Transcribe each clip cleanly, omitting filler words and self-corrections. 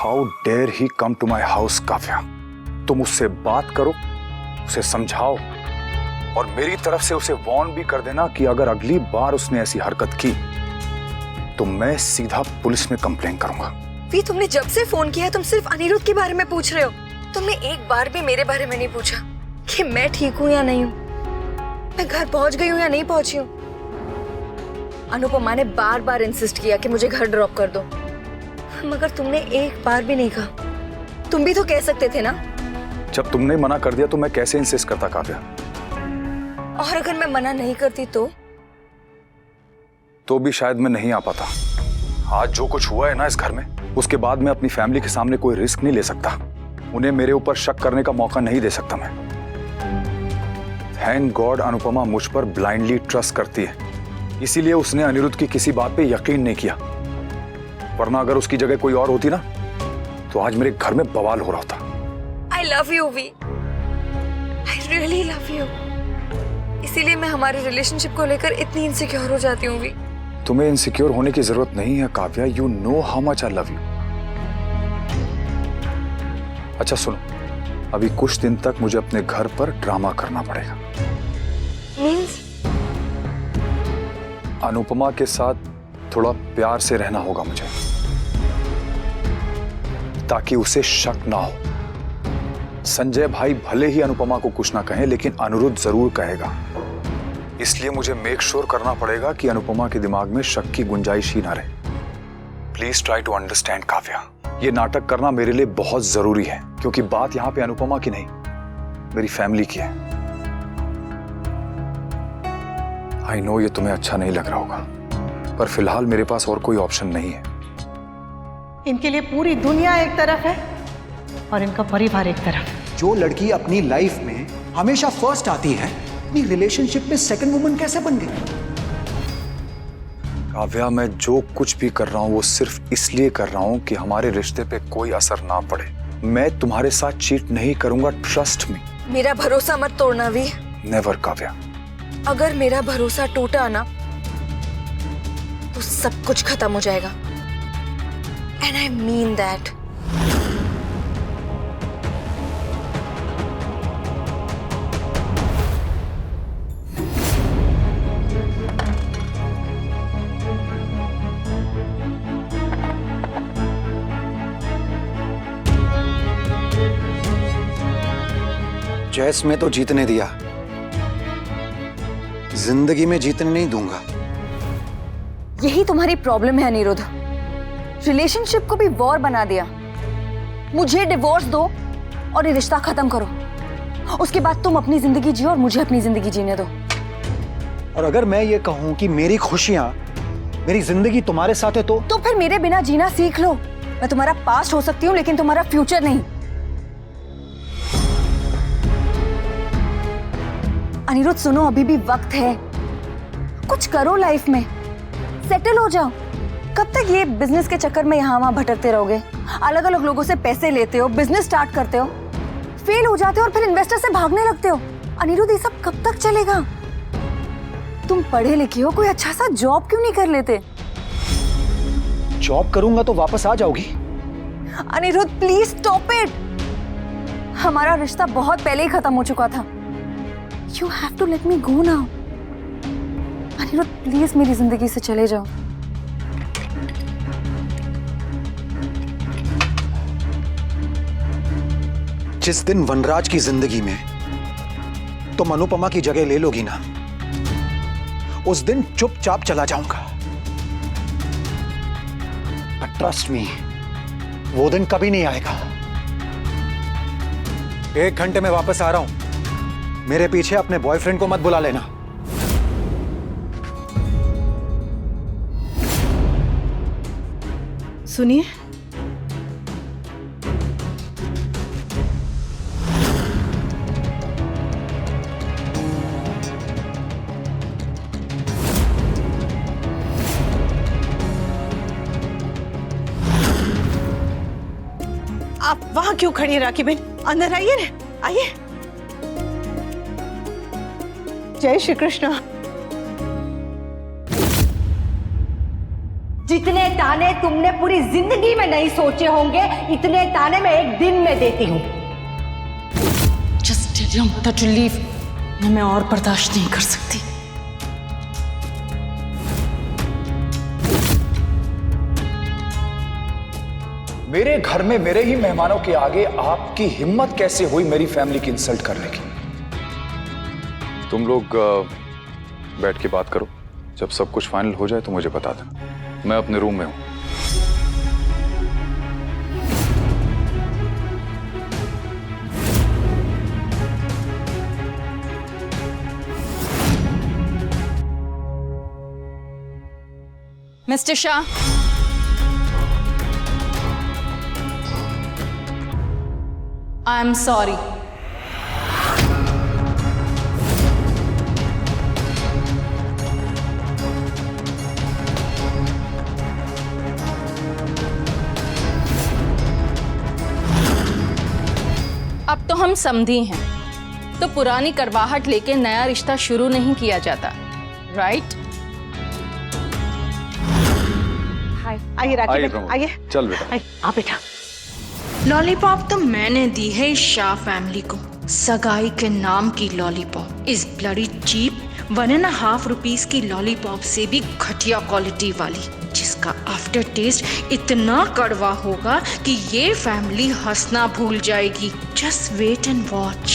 How dare he come to my house Kavya. तुम उससे बात करो, उसे समझाओ और मेरी तरफ से उसे वार्न भी कर देना कि अगर अगली बार उसने ऐसी हरकत की तो मैं सीधा पुलिस में कंप्लेन करूंगा। वी, तुमने जब से फोन किया तुम सिर्फ अनिरुद्ध के बारे में पूछ रहे हो। तुमने एक बार भी मेरे बारे में नहीं पूछा कि मैं ठीक हूँ या नहीं हूँ, मैं घर पहुंच गई हूँ या नहीं पहुंची हूँ। अनुपमा ने बार बार इंसिस्ट किया कि मुझे घर ड्रॉप कर दो, मगर तुमने एक बार भी नहीं कहा। तुम भी तो कह सकते थे ना। जब तुमने मना कर दिया तो मैं कैसे इंसिस्ट करता काव्या? और अगर मैं मना नहीं करती तो भी शायद मैं नहीं आ पाता। आज जो कुछ हुआ है ना इस घर में, उसके बाद मैं अपनी फैमिली के सामने कोई रिस्क नहीं ले सकता। उन्हें मेरे ऊपर शक करने का मौका नहीं दे सकता मैं। थैंक गॉड अनुपमा मुझ पर ब्लाइंडली ट्रस्ट करती है, इसीलिए उसने अनिरुद्ध की किसी बात पे यकीन नहीं किया। वरना अगर उसकी जगह कोई और होती ना तो आज मेरे घर में बवाल हो रहा होता। I love you V, I really love you. इसीलिए मैं हमारे रिलेशनशिप को लेकर इतनी इनसिक्योर हो जाती हूँ वी। तुम्हें इनसिक्योर होने की जरूरत नहीं है Kavya, you know how much I love you. अच्छा सुनो, अभी कुछ दिन तक मुझे अपने घर पर ड्रामा करना पड़ेगा। मीन्स? अनुपमा के साथ थोड़ा प्यार से रहना होगा मुझे, ताकि उसे शक ना हो। संजय भाई भले ही अनुपमा को कुछ ना कहें, लेकिन अनिरुद्ध जरूर कहेगा। इसलिए मुझे मेक श्योर करना पड़ेगा कि अनुपमा के दिमाग में शक की गुंजाइश ही ना रहे। Please try to understand Kavya, ये नाटक करना मेरे लिए बहुत जरूरी है, क्योंकि बात यहां पे अनुपमा की नहीं, मेरी फैमिली की है। आई नो ये तुम्हें अच्छा नहीं लग रहा होगा, पर फिलहाल मेरे पास और कोई ऑप्शन नहीं है। इनके लिए पूरी दुनिया एक तरफ है और इनका परिवार एक तरफ। जो लड़की अपनी लाइफ में हमेशा फर्स्ट आती है, अपनी रिलेशनशिप में सेकंड वुमन कैसे बन गई? काव्या, मैं जो कुछ भी कर रहा हूं वो सिर्फ इसलिए कर रहा हूं कि हमारे रिश्ते पे कोई असर ना पड़े। मैं तुम्हारे साथ चीट नहीं करूंगा, ट्रस्ट मी। मेरा भरोसा मत तोड़ना वी। नेवर काव्या। अगर मेरा भरोसा टूटा ना तो सब कुछ खत्म हो जाएगा, and I mean that. Chess में तो जीतने दिया, जिंदगी में जीतने नहीं दूंगा। यही तुम्हारी प्रॉब्लम है अनिरुद्ध। रिलेशनशिप को भी वॉर बना दिया। मुझे डिवोर्स दो और ये रिश्ता खत्म करो, उसके बाद तुम अपनी जिंदगी जियो और मुझे अपनी जिंदगी जीने दो। और अगर मैं ये कहूं कि मेरी खुशियां, मेरी जिंदगी तुम्हारे साथ है तो फिर मेरे बिना जीना सीख लो। मैं तुम्हारा पास्ट हो सकती हूँ लेकिन तुम्हारा फ्यूचर नहीं। अनिरुद्ध सुनो, अभी भी वक्त है, कुछ करो लाइफ में, सेटल हो जाओ। कब तक ये बिजनेस के चक्कर में यहाँ वहां भटकते रहोगे? अलग अलग लोगों से पैसे लेते हो, बिजनेस स्टार्ट करते हो, फेल हो जाते हो और फिर इन्वेस्टर से भागने लगते हो। अनिरुद्ध ये सब कब तक चलेगा? तुम पढ़े लिखे हो, कोई अच्छा सा जॉब क्यों नहीं कर लेते? जॉब करूंगा तो वापस आ जाओगी? Anirudh please stop it. हमारा रिश्ता बहुत पहले ही खत्म हो चुका था। You have to let me go now. Anirudh please मेरी जिंदगी से चले जाओ। जिस दिन वनराज की जिंदगी में तुम अनुपमा की जगह ले लोगी ना, उस दिन चुपचाप चला जाऊंगा। ट्रस्ट मी, वो दिन कभी नहीं आएगा। 1 घंटे में वापस आ रहा हूं। मेरे पीछे अपने बॉयफ्रेंड को मत बुला लेना। सुनिए, आप वहां क्यों खड़ी है राखी बहन? अंदर आइए ना, आइए। जय श्री कृष्ण। जितने ताने तुमने पूरी जिंदगी में नहीं सोचे होंगे, इतने ताने मैं एक दिन में देती हूँ। Just tell your mother to leave. मैं और बर्दाश्त नहीं कर सकती। मेरे घर में मेरे ही मेहमानों के आगे आपकी हिम्मत कैसे हुई मेरी फैमिली की इंसल्ट करने की? तुम लोग बैठ के बात करो। जब सब कुछ फाइनल हो जाए तो मुझे बता देना। मैं अपने रूम में हूं। Mister Shah, I am sorry. अब तो हम समधी हैं, तो पुरानी करवाहट लेके नया रिश्ता शुरू नहीं किया जाता, राइट? आइए राखी आइए बहन, प्रमोद, आइए। चल बेटा। आइए, आप बेटा। लॉलीपॉप तो मैंने दी है इस शाह फैमिली को, सगाई के नाम की लॉलीपॉप। इस ब्लडी चीप 1.5 रुपीस की लॉलीपॉप से भी घटिया क्वालिटी वाली, जिसका आफ्टर टेस्ट इतना कड़वा होगा कि ये फैमिली हंसना भूल जाएगी। Just wait and watch.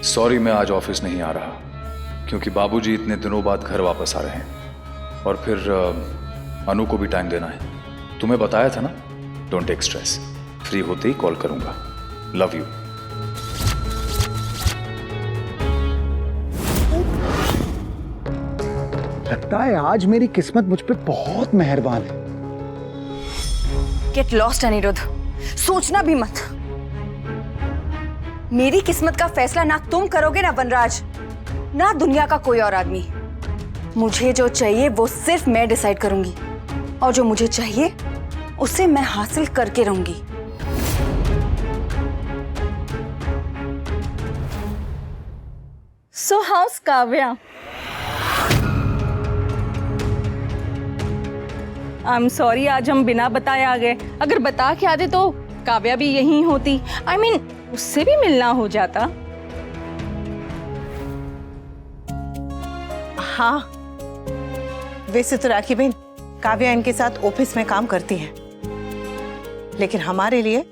Sorry, मैं आज ऑफिस नहीं आ रहा क्योंकि बाबूजी इतने दिनों बाद घर वापस आ रहे हैं और फिर अनु को भी टाइम देना है। तुम्हें बताया था ना, डोंट टेक स्ट्रेस। फ्री होते ही कॉल करूंगा। Love you. लगता है आज मेरी किस्मत मुझ पे बहुत मेहरबान है। गेट लॉस्ट अनिरुद्ध, सोचना भी मत। मेरी किस्मत का फैसला ना तुम करोगे ना वनराज, ना दुनिया का कोई और आदमी। मुझे जो चाहिए वो सिर्फ मैं डिसाइड करूंगी, और जो मुझे चाहिए उसे मैं हासिल करके रहूंगी। So how's Kavya? I am sorry, आज हम बिना बताए आ गए। अगर बता के आते तो काव्या भी यहीं होती। I mean, उससे भी मिलना हो जाता। हाँ, वैसे तो राखी बहन काव्या इनके साथ ऑफिस में काम करती है, लेकिन हमारे लिए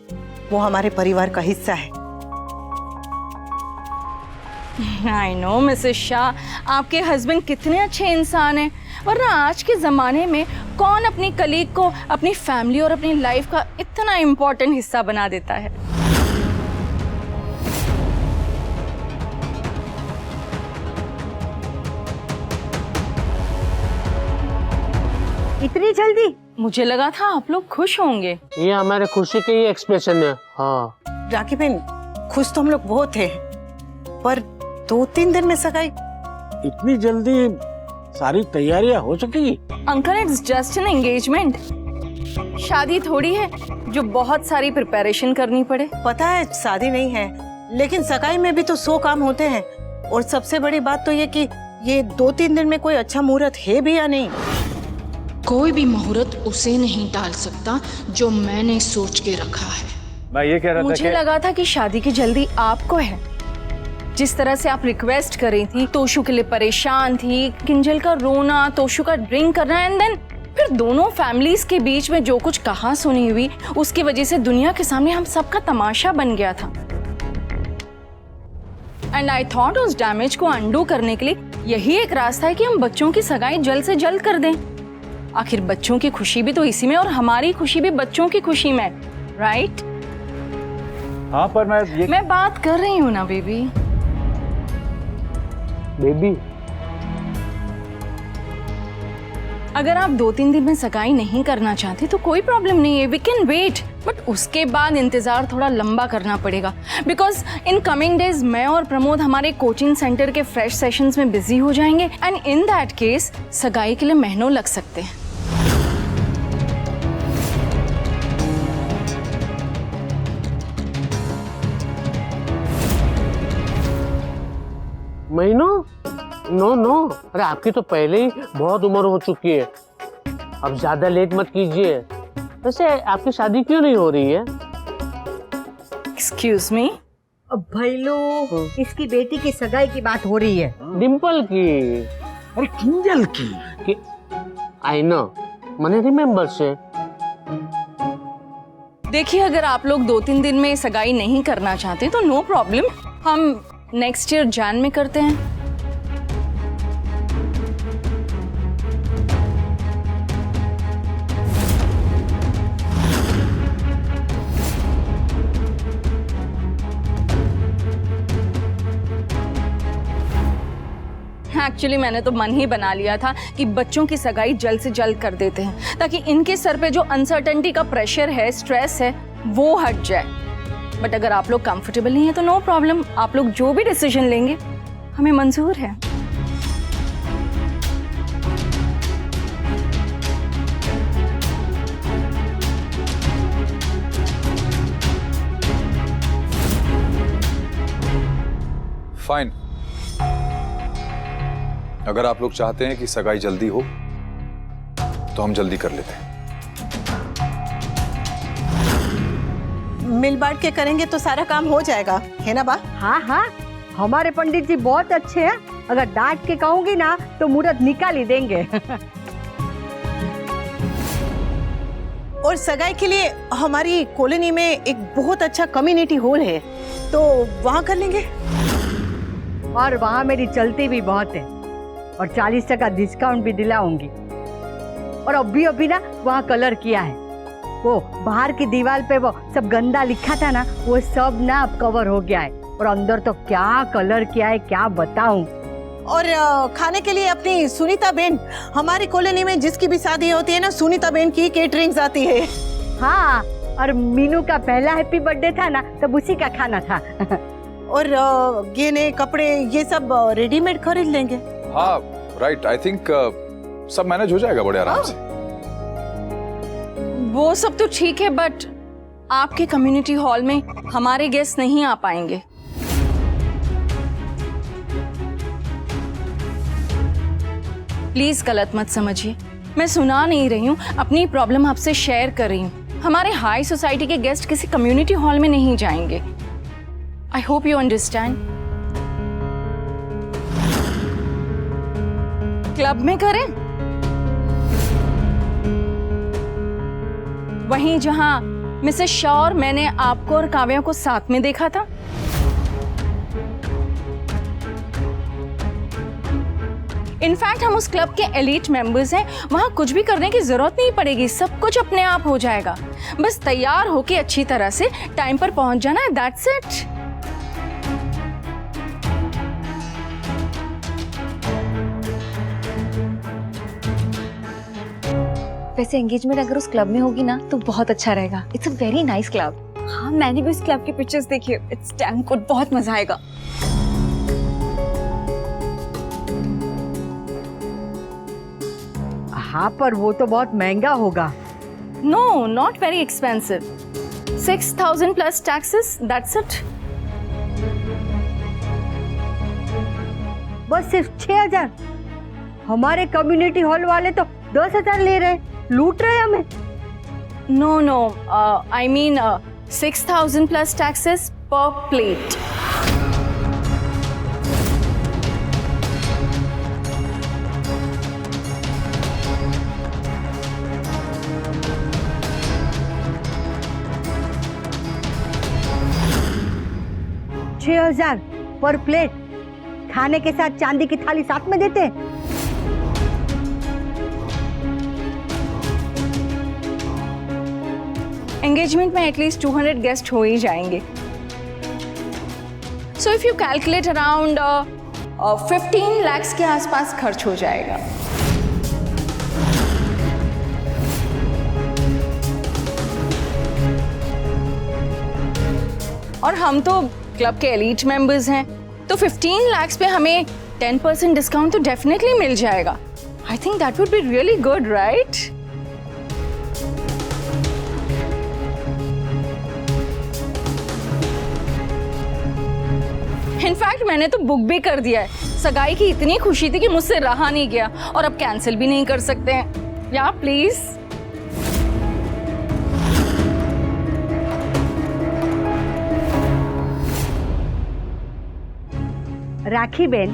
वो हमारे परिवार का हिस्सा है। आई नो मिसेस शाह, आपके हस्बैंड कितने अच्छे इंसान हैं, वरना आज के ज़माने में कौन अपनी कलीग को अपनी फैमिली और अपनी लाइफ का इतना इम्पोर्टेंट हिस्सा बना देता है। इतनी जल्दी? मुझे लगा था आप लोग खुश होंगे। ये हमारे खुशी के ही एक्सप्रेशन है। हाँ राखी बहन, खुश तो हम लोग बहुत थे, पर 2-3 दिन में सगाई। इतनी जल्दी सारी तैयारियां हो चुकी? Uncle, it's just an engagement. शादी थोड़ी है जो बहुत सारी प्रिपरेशन करनी पड़े। पता है शादी नहीं है, लेकिन सगाई में भी तो 100 काम होते हैं। और सबसे बड़ी बात तो ये कि ये 2-3 दिन में कोई अच्छा मुहूर्त है भी या नहीं। कोई भी मुहूर्त उसे नहीं टाल सकता जो मैंने सोच के रखा है। मैं ये कह रहा था मुझे लगा था कि शादी की जल्दी आपको है। जिस तरह से आप रिक्वेस्ट कर रही थी, तोशु के लिए परेशान थी, किंजल का रोना, तोशु का ड्रिंक करना, एंड देन फिर दोनों फैमिलीज के बीच में जो कुछ कहा सुनी हुई, उसकी वजह से दुनिया के सामने हम सबका तमाशा बन गया था। एंड आई थॉट उस डैमेज को अंडू करने के लिए यही एक रास्ता है कि हम बच्चों की सगाई जल्द से जल्द कर दें। आखिर बच्चों की खुशी भी तो इसी में, और हमारी खुशी भी बच्चों की खुशी में, राइट? हाँ, पर मैं बात कर रही हूँ ना बेबी। बेबी, अगर आप 2-3 दिन में सगाई नहीं करना चाहते तो कोई प्रॉब्लम नहीं है, वी कैन वेट। बट उसके बाद इंतजार थोड़ा लंबा करना पड़ेगा, बिकॉज इन कमिंग डेज मैं और प्रमोद हमारे कोचिंग सेंटर के फ्रेश सेशंस में बिजी हो जाएंगे, एंड इन दैट केस सगाई के लिए महीनों लग सकते हैं। महीनों? नो नो, अरे आपकी तो पहले ही बहुत उम्र हो चुकी है। अब ज्यादा लेट मत कीजिए। वैसे आपकी शादी क्यों नहीं हो रही है? Excuse me. अब भैलू, इसकी बेटी की सगाई की बात हो रही है। डिम्पल की। अरे किंजल की। आई नो, मैंने रिमेम्बर से। देखिए, अगर आप लोग 2-3 दिन में सगाई नहीं करना चाहते तो नो प्रॉब्लम, हम नेक्स्ट ईयर जैन में करते हैं। एक्चुअली मैंने तो मन ही बना लिया था कि बच्चों की सगाई जल्द से जल्द कर देते हैं, ताकि इनके सर पे जो अनसर्टेनिटी का प्रेशर है, स्ट्रेस है, वो हट जाए। बट अगर आप लोग कंफर्टेबल नहीं है तो नो प्रॉब्लम, आप लोग जो भी डिसीजन लेंगे हमें मंजूर है। फाइन। अगर आप लोग चाहते हैं कि सगाई जल्दी हो तो हम जल्दी कर लेते हैं। मिल बांट के करेंगे तो सारा काम हो जाएगा, है ना बा? हाँ हाँ, हमारे पंडित जी बहुत अच्छे हैं। अगर डांट के कहूंगी ना तो मुहूर्त निकाल ही देंगे। और सगाई के लिए हमारी कॉलोनी में एक बहुत अच्छा कम्युनिटी हॉल है, तो वहाँ कर लेंगे। और वहाँ मेरी चलती भी बहुत है और 40% डिस्काउंट भी दिलाऊंगी। और अभी ना वहाँ कलर किया है, वो बाहर की दीवार पे वो सब गंदा लिखा था ना, वो सब ना अब कवर हो गया है। और अंदर तो क्या कलर किया है, क्या बताऊं। और खाने के लिए अपनी सुनीता बेन, हमारी कॉलोनी में जिसकी भी शादी होती है ना, सुनीता बेन की केटरिंग्स आती है। हाँ, और मीनू का पहला हैप्पी बर्थडे था ना, तब उसी का खाना था। और गहने कपड़े ये सब रेडीमेड खरीद लेंगे। हाँ राइट, आई थिंक सब मैनेज हो जाएगा बड़े आराम से। वो सब तो ठीक है, बट आपके कम्युनिटी हॉल में हमारे गेस्ट नहीं आ पाएंगे। प्लीज गलत मत समझिए, मैं सुना नहीं रही हूँ, अपनी प्रॉब्लम आपसे शेयर कर रही हूँ। हमारे हाई सोसाइटी के गेस्ट किसी कम्युनिटी हॉल में नहीं जाएंगे। I hope you understand. Club में करें, वहीं जहां मिसेस शॉ और मैंने आपको और काव्या को साथ में देखा था। इनफैक्ट हम उस क्लब के एलीट मेंबर्स हैं, वहां कुछ भी करने की जरूरत नहीं पड़ेगी, सब कुछ अपने आप हो जाएगा। बस तैयार होके अच्छी तरह से टाइम पर पहुंच जाना है, दैट्स इट। वैसे एंगेजमेंट अगर उस क्लब में होगी ना तो बहुत अच्छा रहेगा। It's a very nice club. हाँ, मैंने भी उस क्लब की पिक्चर्स देखी है। इट्स डैम गुड, बहुत मजा आएगा। हाँ, पर वो तो बहुत महंगा होगा। No, not very expensive. 6,000 plus taxes, that's it. बस सिर्फ 6,000? हमारे कम्युनिटी हॉल वाले तो 10,000 ले रहे हैं, लूट रहे हैं हमें। No no, I mean 6,000 plus taxes per plate. $6,000 per plate. खाने के साथ चांदी की थाली साथ में देते हैं। एंगेजमेंट में एटलीस्ट 200 गेस्ट हो ही जाएंगे। So if you calculate around 15 lakhs के आसपास खर्च हो जाएगा। और हम तो क्लब के एलीट मेंबर्स हैं, तो 15 lakhs पे हमें 10% डिस्काउंट तो डेफिनेटली मिल जाएगा। I think that would be really good, right? In fact मैंने तो बुक भी कर दिया है। सगाई की इतनी खुशी थी कि मुझसे रहा नहीं गया, और अब कैंसिल भी नहीं कर सकते हैं। या प्लीज। राखी बहन,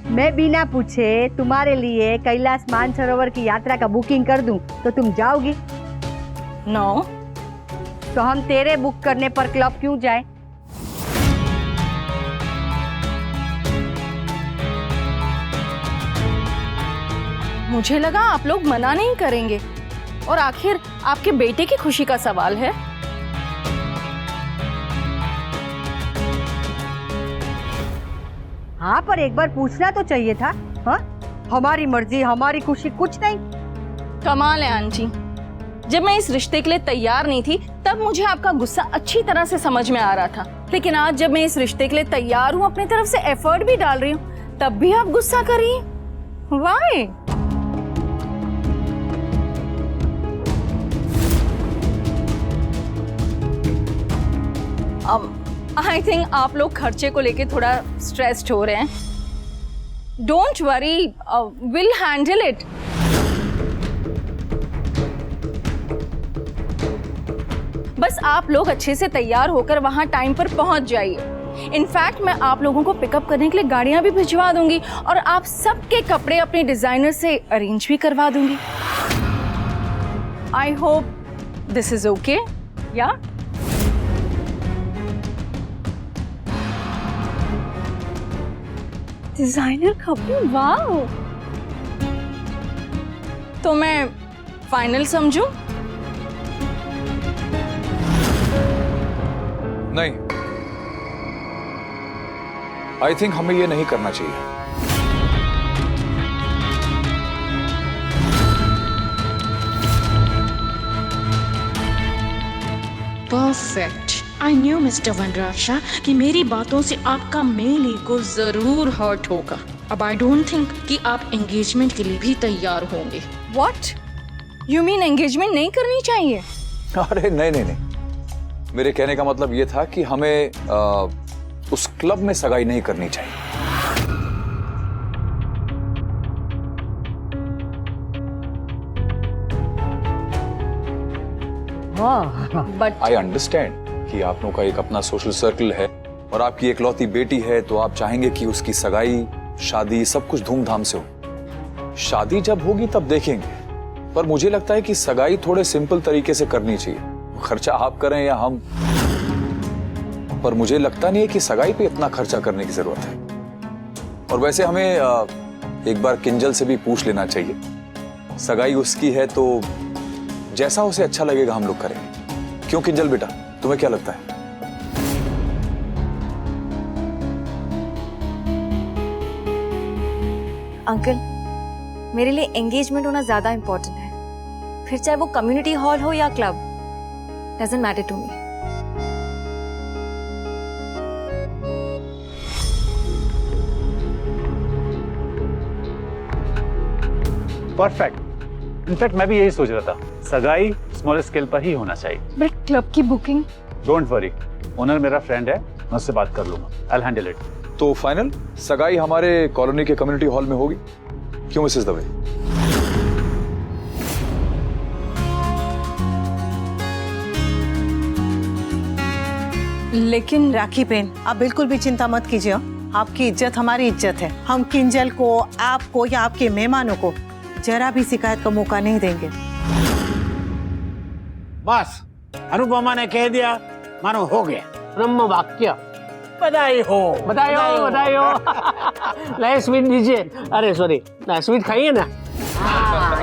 मैं बिना पूछे तुम्हारे लिए कैलाश मानसरोवर की यात्रा का बुकिंग कर दूं तो तुम जाओगी? नो। तो हम तेरे बुक करने पर क्लब क्यों जाए? मुझे लगा आप लोग मना नहीं करेंगे, और आखिर आपके बेटे की खुशी का सवाल है। हाँ, पर एक बार पूछना तो चाहिए था। हाँ, हमारी मर्जी हमारी खुशी कुछ नहीं। कमाल है आंटी, जब मैं इस रिश्ते के लिए तैयार नहीं थी तब मुझे आपका गुस्सा अच्छी तरह से समझ में आ रहा था, लेकिन आज जब मैं इस रिश्ते के लिए तैयार हूँ, अपनी तरफ से एफर्ट भी डाल रही हूँ, तब भी आप गुस्सा कर रही हैं। Why? आई थिंक आप लोग खर्चे को लेके थोड़ा स्ट्रेस्ड हो रहे हैं। Don't worry, will handle it. बस आप लोग अच्छे से तैयार होकर वहां टाइम पर पहुंच जाइए। इनफैक्ट मैं आप लोगों को पिकअप करने के लिए गाड़ियां भी भिजवा दूंगी, और आप सबके कपड़े अपने डिजाइनर से अरेंज भी करवा दूंगी। I hope this is okay. या डिजाइनर कपड़े, वाह! तो मैं फाइनल समझूं? नहीं, आई थिंक हमें ये नहीं करना चाहिए। परफेक्ट। आई न्यू मिस्टर वनराज शाह कि मेरी बातों से आपका मेल ईगो जरूर हर्ट होगा। अब आई डोंट थिंक कि आप एंगेजमेंट के लिए भी तैयार होंगे। व्हाट यू मीन एंगेजमेंट नहीं करनी चाहिए? अरे नहीं नहीं नहीं, मेरे कहने का मतलब ये था कि हमें उस क्लब में सगाई नहीं करनी चाहिए। बट आई अंडरस्टैंड कि आप लोगों का एक अपना सोशल सर्कल है और आपकी एकलौती बेटी है, तो आप चाहेंगे कि उसकी सगाई, शादी सब कुछ धूमधाम से हो। शादी जब होगी तब देखेंगे, पर मुझे लगता है कि सगाई थोड़े सिंपल तरीके से करनी चाहिए। खर्चा आप करें या हम, पर मुझे लगता नहीं है कि सगाई पे इतना खर्चा करने की जरूरत है। और वैसे हमें एक बार किंजल से भी पूछ लेना चाहिए। सगाई उसकी है तो जैसा उसे अच्छा लगेगा हम लोग करेंगे। क्यों किंजल बेटा, तुम्हें क्या लगता है? अंकल, मेरे लिए एंगेजमेंट होना ज्यादा इंपॉर्टेंट है। फिर चाहे वो कम्युनिटी हॉल हो या club, doesn't matter to me. Perfect. In fact मैं भी यही सोच रहा था, सगाई स्मॉल स्केल पर ही होना चाहिए। बट क्लब की बुकिंग? डोंट वरी, ओनर मेरा फ्रेंड है, मैं उससे बात कर लूंगा। I will handle it. तो फाइनल सगाई हमारे कॉलोनी के कम्युनिटी हॉल में होगी। क्यों मिसेस दवे? लेकिन राखी बहन, आप बिल्कुल भी चिंता मत कीजिए। आपकी इज्जत हमारी इज्जत है। हम किंजल को, आपको या आपके मेहमानों को जरा भी शिकायत का मौका नहीं देंगे। बस अनुपमा ने कह दिया, मानो हो गया। ब्रह्म वाक्य। बधाई हो, बधाई हो, बधाई हो। लाइए स्वीट दीजिए। अरे सॉरी, स्वीट खाइए ना।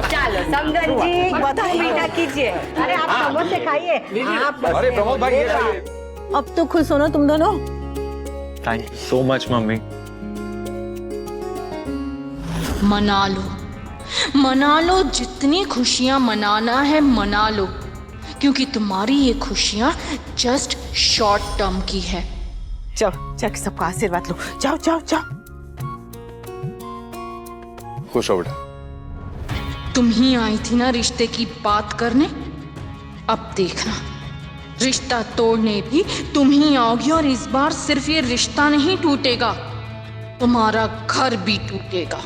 चलो समझन जी, बधाई मीठा कीजिए। अरे आप समोसे खाइए। अरे प्रमोद भाई, ये खाइए। अब तो खुश हो ना तुम दोनों? Thank you so much mummy. मना लो, मना लो, जितनी खुशियां मनाना है मना लो, क्योंकि तुम्हारी ये खुशियां जस्ट शॉर्ट टर्म की है। जाओ जाके सबका आशीर्वाद लो। जाओ जाओ जाओ। खुश हो बेटा। तुम ही आई थी ना रिश्ते की बात करने, अब देखना रिश्ता तोड़ने भी तुम ही आओगी, और इस बार सिर्फ ये रिश्ता नहीं टूटेगा, तुम्हारा घर भी टूटेगा।